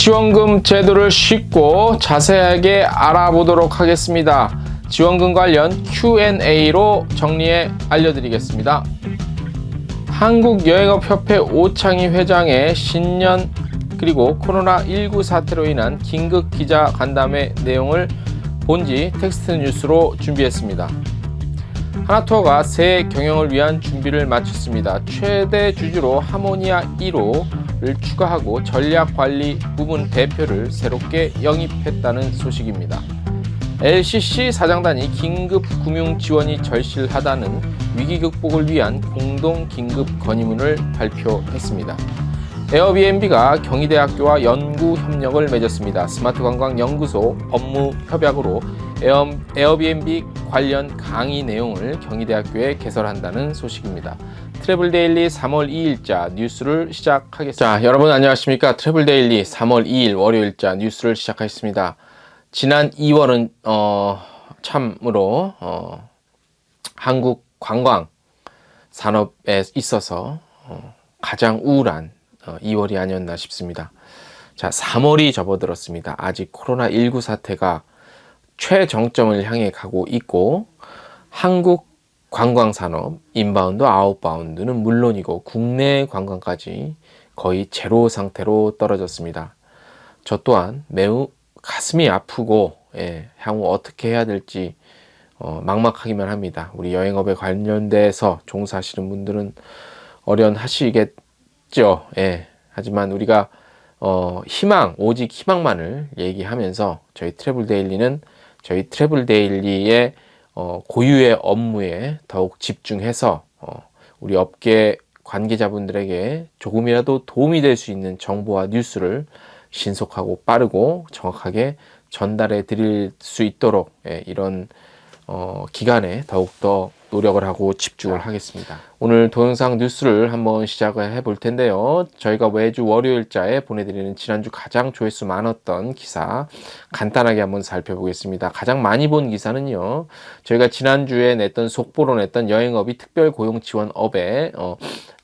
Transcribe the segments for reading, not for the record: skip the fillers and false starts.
지원금 제도를 쉽고 자세하게 알아보도록 하겠습니다. 지원금 관련 Q&A로 정리해 알려드리겠습니다. 한국여행업협회 오창희 회장의 신년 그리고 코로나19 사태로 인한 긴급 기자 간담회 내용을 본지 텍스트 뉴스로 준비했습니다. 하나투어가 새해 경영을 위한 준비를 마쳤습니다. 최대 주주로 하모니아 1호를 추가하고 전략관리 부문 대표를 새롭게 영입했다는 소식입니다. LCC 사장단이 긴급 금융 지원이 절실하다는 위기 극복을 위한 공동 긴급 건의문을 발표했습니다. 에어비앤비가 경희대학교와 연구 협력을 맺었습니다. 스마트 관광 연구소 업무 협약으로 에어비앤비 관련 강의 내용을 경희대학교에 개설한다는 소식입니다. 트래블데일리 3월 2일자 뉴스를 시작하겠습니다. 자, 여러분 안녕하십니까? 트래블데일리 3월 2일 월요일자 뉴스를 시작하겠습니다. 지난 2월은 참으로 한국 관광 산업에 있어서 가장 우울한 2월이 아니었나 싶습니다. 자, 3월이 접어들었습니다. 아직 코로나19 사태가 최정점을 향해 가고 있고 한국 관광산업, 인바운드, 아웃바운드는 물론이고 국내 관광까지 거의 제로 상태로 떨어졌습니다. 저 또한 매우 가슴이 아프고 향후 어떻게 해야 될지 막막하기만 합니다. 우리 여행업에 관련돼서 종사하시는 분들은 어련하시겠죠. 하지만 우리가 오직 희망만을 얘기하면서 저희 트래블데일리의 고유의 업무에 더욱 집중해서 우리 업계 관계자분들에게 조금이라도 도움이 될 수 있는 정보와 뉴스를 신속하고 빠르고 정확하게 전달해 드릴 수 있도록 이런 기간에 더욱더 노력을 하고 집중을 하겠습니다. 오늘 동영상 뉴스를 한번 시작을 해볼 텐데요. 저희가 매주 월요일자에 보내드리는 지난주 가장 조회수 많았던 기사 간단하게 한번 살펴보겠습니다. 가장 많이 본 기사는요, 저희가 지난주에 속보로 냈던 여행업이 특별고용지원업에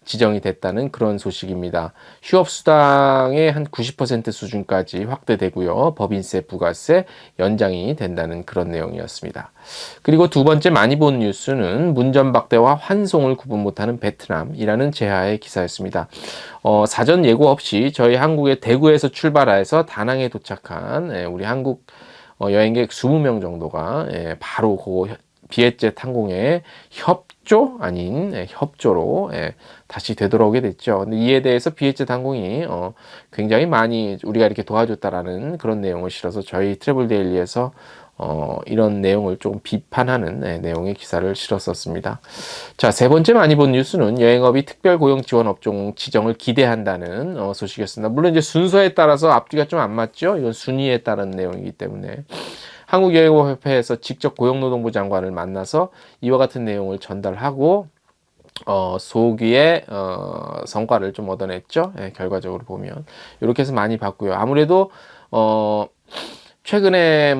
지정이 됐다는 그런 소식입니다. 휴업수당의 한 90% 수준까지 확대되고요. 법인세, 부가세 연장이 된다는 그런 내용이었습니다. 그리고 두 번째 많이 본 뉴스는 문전박대와 환송을 구분 못하는 베트남이라는 제하의 기사였습니다. 사전 예고 없이 저희 한국의 대구에서 출발해서 다낭에 도착한 우리 한국 여행객 20명 정도가 바로 그 비에젯 항공의 협조로 다시 되돌아오게 됐죠. 근데 이에 대해서 비에젯 항공이 굉장히 많이 우리가 이렇게 도와줬다라는 그런 내용을 실어서 저희 트래블데일리에서 이런 내용을 조금 비판하는 내용의 기사를 실었었습니다. 자, 세 번째 많이 본 뉴스는 여행업이 특별고용지원업종 지정을 기대한다는 소식이었습니다. 물론 이제 순서에 따라서 앞뒤가 좀 안 맞죠. 이건 순위에 따른 내용이기 때문에 한국여행업협회에서 직접 고용노동부 장관을 만나서 이와 같은 내용을 전달하고 소기의 성과를 좀 얻어냈죠. 결과적으로 보면 이렇게 해서 많이 봤고요. 아무래도 최근에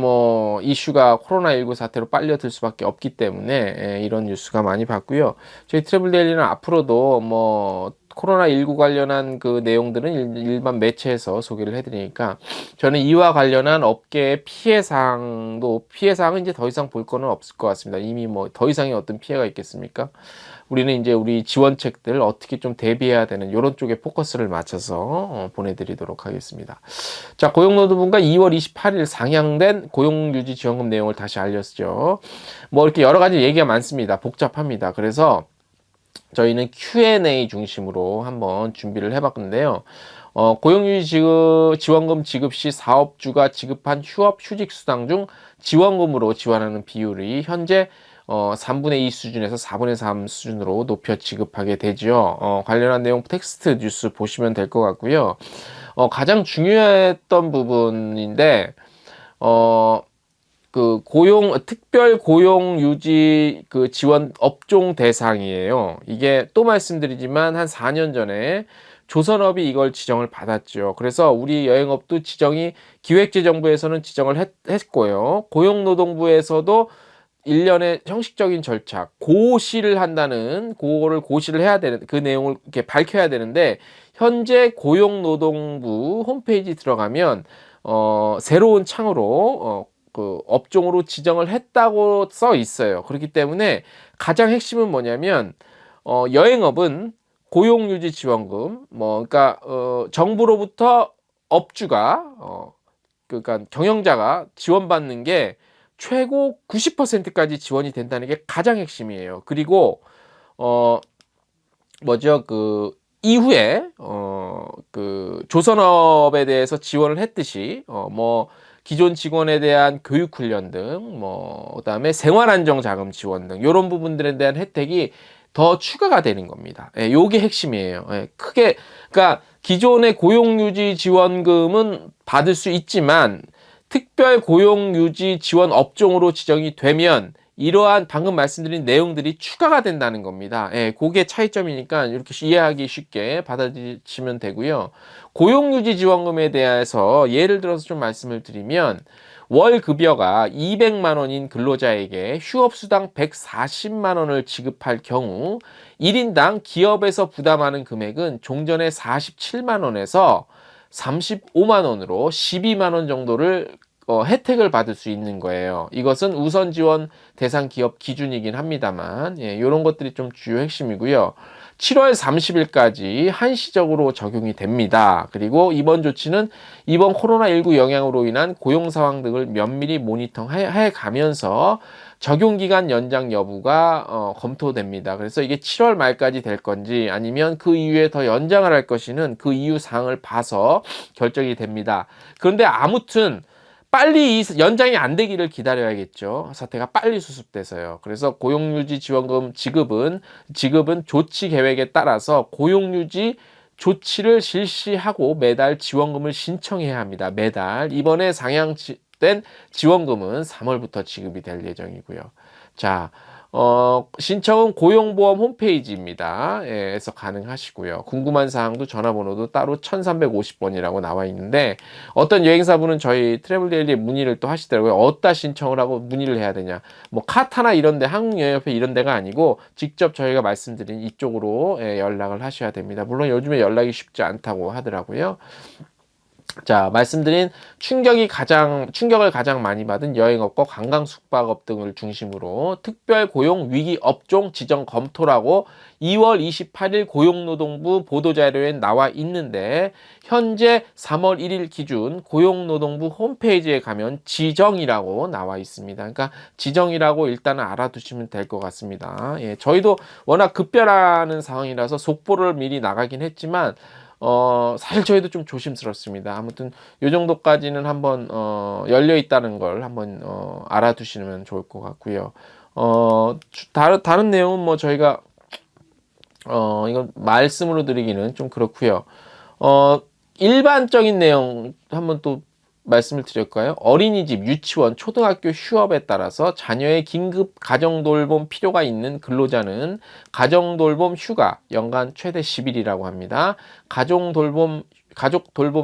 이슈가 코로나19 사태로 빨려들 수밖에 없기 때문에 이런 뉴스가 많이 봤고요. 저희 트래블데일리는 앞으로도 코로나19 관련한 그 내용들은 일반 매체에서 소개를 해드리니까 저는 이와 관련한 업계의 피해사항은 이제 더 이상 볼 거는 없을 것 같습니다. 이미 더 이상의 어떤 피해가 있겠습니까? 우리는 이제 우리 지원책들 어떻게 좀 대비해야 되는 이런 쪽에 포커스를 맞춰서 보내드리도록 하겠습니다. 자, 고용노동부가 2월 28일 상향된 고용유지지원금 내용을 다시 알렸죠. 이렇게 여러 가지 얘기가 많습니다. 복잡합니다. 그래서 저희는 Q&A 중심으로 한번 준비를 해봤는데요. 고용유지 지원금 지급 시 사업주가 지급한 휴직 수당 중 지원금으로 지원하는 비율이 현재 3분의 2 수준에서 4분의 3 수준으로 높여 지급하게 되죠. 관련한 내용 텍스트 뉴스 보시면 될 것 같고요. 가장 중요했던 부분인데 특별 고용 유지 지원 업종 대상이에요. 이게 또 말씀드리지만 한 4년 전에 조선업이 이걸 지정을 받았죠. 그래서 우리 여행업도 기획재정부에서는 지정을 했고요. 고용노동부에서도 일련의 형식적인 절차, 고시를 한다는, 그거를 고시를 해야 되는, 그 내용을 이렇게 밝혀야 되는데, 현재 고용노동부 홈페이지 들어가면, 새로운 창으로, 그 업종으로 지정을 했다고 써 있어요. 그렇기 때문에 가장 핵심은 뭐냐면, 여행업은 고용유지지원금, 그러니까, 정부로부터 업주가, 그러니까 경영자가 지원받는 게 최고 90%까지 지원이 된다는 게 가장 핵심이에요. 그리고 어 뭐죠? 그 이후에 그 조선업에 대해서 지원을 했듯이 뭐 기존 직원에 대한 교육 훈련 등 그다음에 생활안정자금 지원 등 이런 부분들에 대한 혜택이 더 추가가 되는 겁니다. 예, 요게 핵심이에요. 예, 크게 그러니까 기존의 고용유지 지원금은 받을 수 있지만 특별 고용유지 지원 업종으로 지정이 되면 이러한 방금 말씀드린 내용들이 추가가 된다는 겁니다. 예, 그게 차이점이니까 이렇게 이해하기 쉽게 받아들이시면 되고요. 고용유지 지원금에 대해서 예를 들어서 좀 말씀을 드리면 월 급여가 200만 원인 근로자에게 휴업수당 140만 원을 지급할 경우 1인당 기업에서 부담하는 금액은 종전의 47만 원에서 35만 원으로 12만 원 정도를 혜택을 받을 수 있는 거예요. 이것은 우선 지원 대상 기업 기준이긴 합니다만, 예, 이런 것들이 좀 주요 핵심이고요. 7월 30일까지 한시적으로 적용이 됩니다. 그리고 이번 조치는 이번 코로나19 영향으로 인한 고용 상황 등을 면밀히 모니터해 가면서 적용기간 연장 여부가 검토됩니다. 그래서 이게 7월 말까지 될 건지 아니면 그 이후에 더 연장을 할 것이는 그 이유 사항을 봐서 결정이 됩니다. 그런데 아무튼 빨리 이 연장이 안 되기를 기다려야겠죠. 사태가 빨리 수습돼서요. 그래서 고용유지 지원금 지급은 조치 계획에 따라서 고용유지 조치를 실시하고 매달 지원금을 신청해야 합니다. 매달. 이번에 상향된 지원금은 3월부터 지급이 될 예정이고요. 자, 신청은 고용보험 홈페이지입니다. 예, 에서 가능하시고요. 궁금한 사항도 전화번호도 따로 1350번이라고 나와 있는데 어떤 여행사분은 저희 트래블데일리에 문의를 또 하시더라고요. 어디다 신청을 하고 문의를 해야 되냐. 뭐 카타나 이런 데, 한국여행협회 이런 데가 아니고 직접 저희가 말씀드린 이쪽으로 연락을 하셔야 됩니다. 물론 요즘에 연락이 쉽지 않다고 하더라고요. 자, 말씀드린 충격을 가장 많이 받은 여행업과 관광 숙박업 등을 중심으로 특별 고용 위기 업종 지정 검토라고 2월 28일 고용노동부 보도자료에 나와 있는데 현재 3월 1일 기준 고용노동부 홈페이지에 가면 지정이라고 나와 있습니다. 그러니까 지정이라고 일단은 알아두시면 될 것 같습니다. 예, 저희도 워낙 급별하는 상황이라서 속보를 미리 나가긴 했지만 사실 저희도 좀 조심스럽습니다. 아무튼 요 정도까지는 한번 열려 있다는 걸 한번 알아두시면 좋을 것 같고요. 다른 내용은 뭐 저희가 이건 말씀으로 드리기는 좀 그렇고요. 일반적인 내용 한번 또 말씀을 드릴까요? 어린이집, 유치원, 초등학교 휴업에 따라서 자녀의 긴급 가정돌봄 필요가 있는 근로자는 가정돌봄 휴가 연간 최대 10일이라고 합니다. 가족돌봄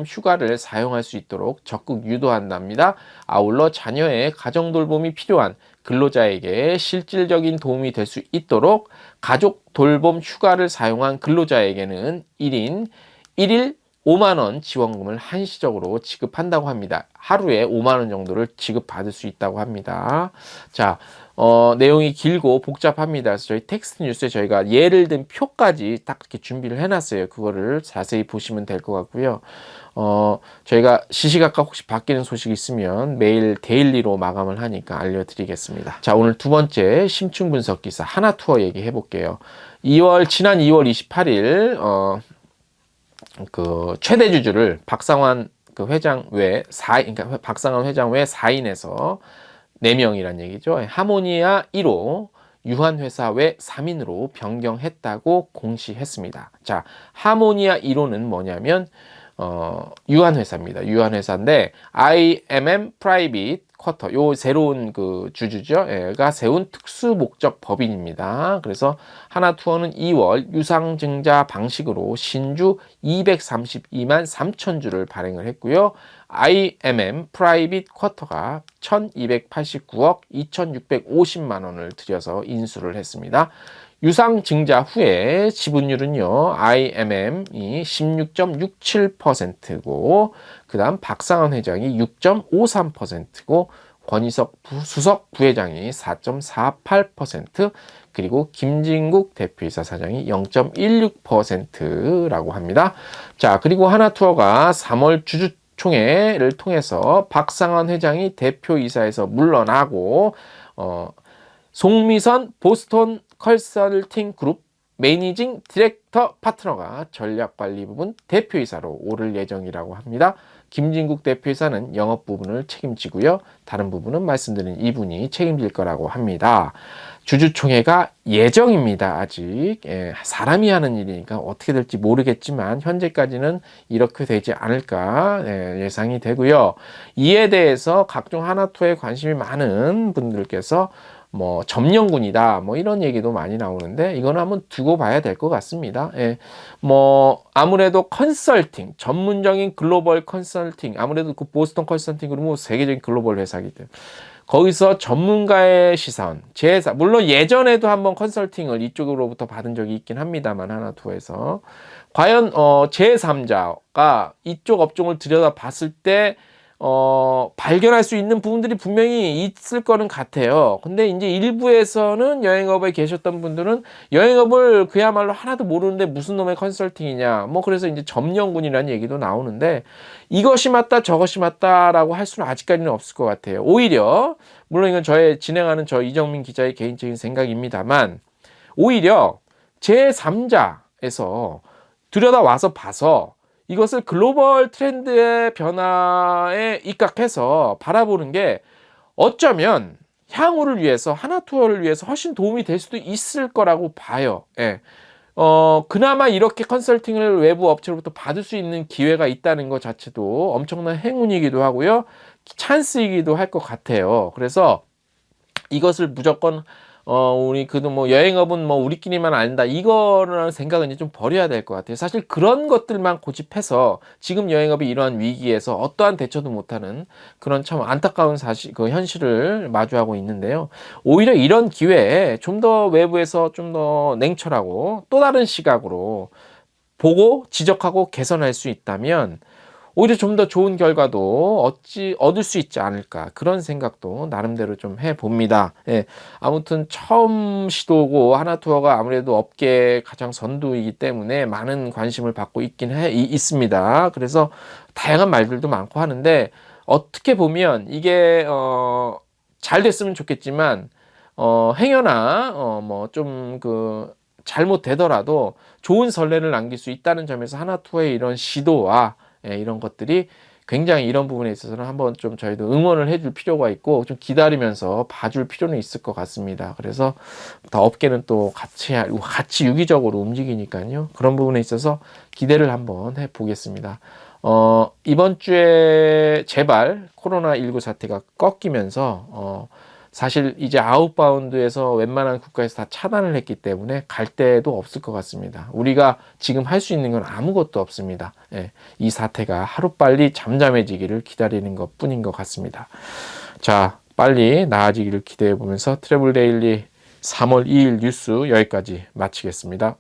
휴가를 사용할 수 있도록 적극 유도한답니다. 아울러 자녀의 가정돌봄이 필요한 근로자에게 실질적인 도움이 될 수 있도록 가족돌봄 휴가를 사용한 근로자에게는 1인 1일 5만 원 지원금을 한시적으로 지급한다고 합니다. 하루에 5만 원 정도를 지급받을 수 있다고 합니다. 자, 내용이 길고 복잡합니다. 그래서 저희 텍스트 뉴스에 저희가 예를 든 표까지 딱 이렇게 준비를 해놨어요. 그거를 자세히 보시면 될 것 같고요. 저희가 시시각각 혹시 바뀌는 소식이 있으면 매일 데일리로 마감을 하니까 알려드리겠습니다. 자, 오늘 두 번째 심층 분석 기사 하나투어 얘기해 볼게요. 지난 2월 28일 그 최대 주주를 박상환 그 회장 외 그러니까 박상환 회장 외 4인에서 4명이란 얘기죠. 하모니아 1호 유한회사 외 3인으로 변경했다고 공시했습니다. 자, 하모니아 1호는 뭐냐면 유한 회사입니다. 유한 회사인데 IMM 프라이빗 쿼터 요 새로운 그 주주죠. 가 세운 특수 목적 법인입니다. 그래서 하나투어는 2월 유상증자 방식으로 신주 232만 3천 주를 발행을 했고요. IMM 프라이빗 쿼터가 1289억 2650만 원을 들여서 인수를 했습니다. 유상증자 후에 지분율은요, IMM이 16.67%고, 그 다음 박상원 회장이 6.53%고, 권희석 수석 부회장이 4.48%, 그리고 김진국 대표이사 사장이 0.16%라고 합니다. 자, 그리고 하나투어가 3월 주주총회를 통해서 박상원 회장이 대표이사에서 물러나고, 송미선 보스턴 컨설팅 그룹 매니징 디렉터 파트너가 전략관리 부분 대표이사로 오를 예정이라고 합니다. 김진국 대표이사는 영업 부분을 책임지고요. 다른 부분은 말씀드린 이분이 책임질 거라고 합니다. 주주총회가 예정입니다. 아직 사람이 하는 일이니까 어떻게 될지 모르겠지만 현재까지는 이렇게 되지 않을까 예상이 되고요. 이에 대해서 각종 하나투어에 관심이 많은 분들께서 뭐 점령군이다 뭐 이런 얘기도 많이 나오는데 이거는 한번 두고 봐야 될 것 같습니다. 뭐 아무래도 컨설팅 전문적인 글로벌 컨설팅 아무래도 그 보스턴 컨설팅 그러면 세계적인 글로벌 회사이기 때문에 거기서 전문가의 시선 제사 물론 예전에도 한번 컨설팅을 이쪽으로부터 받은 적이 있긴 합니다만 하나투어에서 과연 제3자가 이쪽 업종을 들여다 봤을 때 발견할 수 있는 부분들이 분명히 있을 거는 같아요. 근데 이제 일부에서는 여행업에 계셨던 분들은 여행업을 그야말로 하나도 모르는데 무슨 놈의 컨설팅이냐. 뭐 그래서 이제 점령군이라는 얘기도 나오는데 이것이 맞다 저것이 맞다라고 할 수는 아직까지는 없을 것 같아요. 오히려 물론 이건 진행하는 저 이정민 기자의 개인적인 생각입니다만 오히려 제3자에서 들여다와서 봐서 이것을 글로벌 트렌드의 변화에 입각해서 바라보는 게 어쩌면 향후를 위해서 하나투어를 위해서 훨씬 도움이 될 수도 있을 거라고 봐요. 그나마 이렇게 컨설팅을 외부 업체로부터 받을 수 있는 기회가 있다는 것 자체도 엄청난 행운이기도 하고요. 찬스이기도 할 것 같아요. 그래서 이것을 무조건 우리 그도 뭐 여행업은 뭐 우리끼리만 안다 이거라는 생각은 이제 좀 버려야 될 것 같아요. 사실 그런 것들만 고집해서 지금 여행업이 이러한 위기에서 어떠한 대처도 못하는 그런 참 안타까운 사실 그 현실을 마주하고 있는데요. 오히려 이런 기회에 좀 더 외부에서 좀 더 냉철하고 또 다른 시각으로 보고 지적하고 개선할 수 있다면 오히려 좀 더 좋은 결과도 얻을 수 있지 않을까 그런 생각도 나름대로 좀 해봅니다. 아무튼 처음 시도고 하나투어가 아무래도 업계 가장 선두이기 때문에 많은 관심을 받고 있습니다. 그래서 다양한 말들도 많고 하는데 어떻게 보면 이게 잘 됐으면 좋겠지만 행여나 뭐 좀 그 잘못되더라도 좋은 선례를 남길 수 있다는 점에서 하나투어의 이런 시도와 이런 것들이 굉장히 이런 부분에 있어서는 한번 좀 저희도 응원을 해줄 필요가 있고 좀 기다리면서 봐줄 필요는 있을 것 같습니다. 그래서 더 업계는 또 같이 유기적으로 움직이니까요. 그런 부분에 있어서 기대를 한번 해보겠습니다. 이번 주에 제발 코로나19 사태가 꺾이면서 사실 이제 아웃바운드에서 웬만한 국가에서 다 차단을 했기 때문에 갈 데도 없을 것 같습니다. 우리가 지금 할 수 있는 건 아무것도 없습니다. 이 사태가 하루빨리 잠잠해지기를 기다리는 것 뿐인 것 같습니다. 자, 빨리 나아지기를 기대해 보면서 트래블 데일리 3월 2일 뉴스 여기까지 마치겠습니다.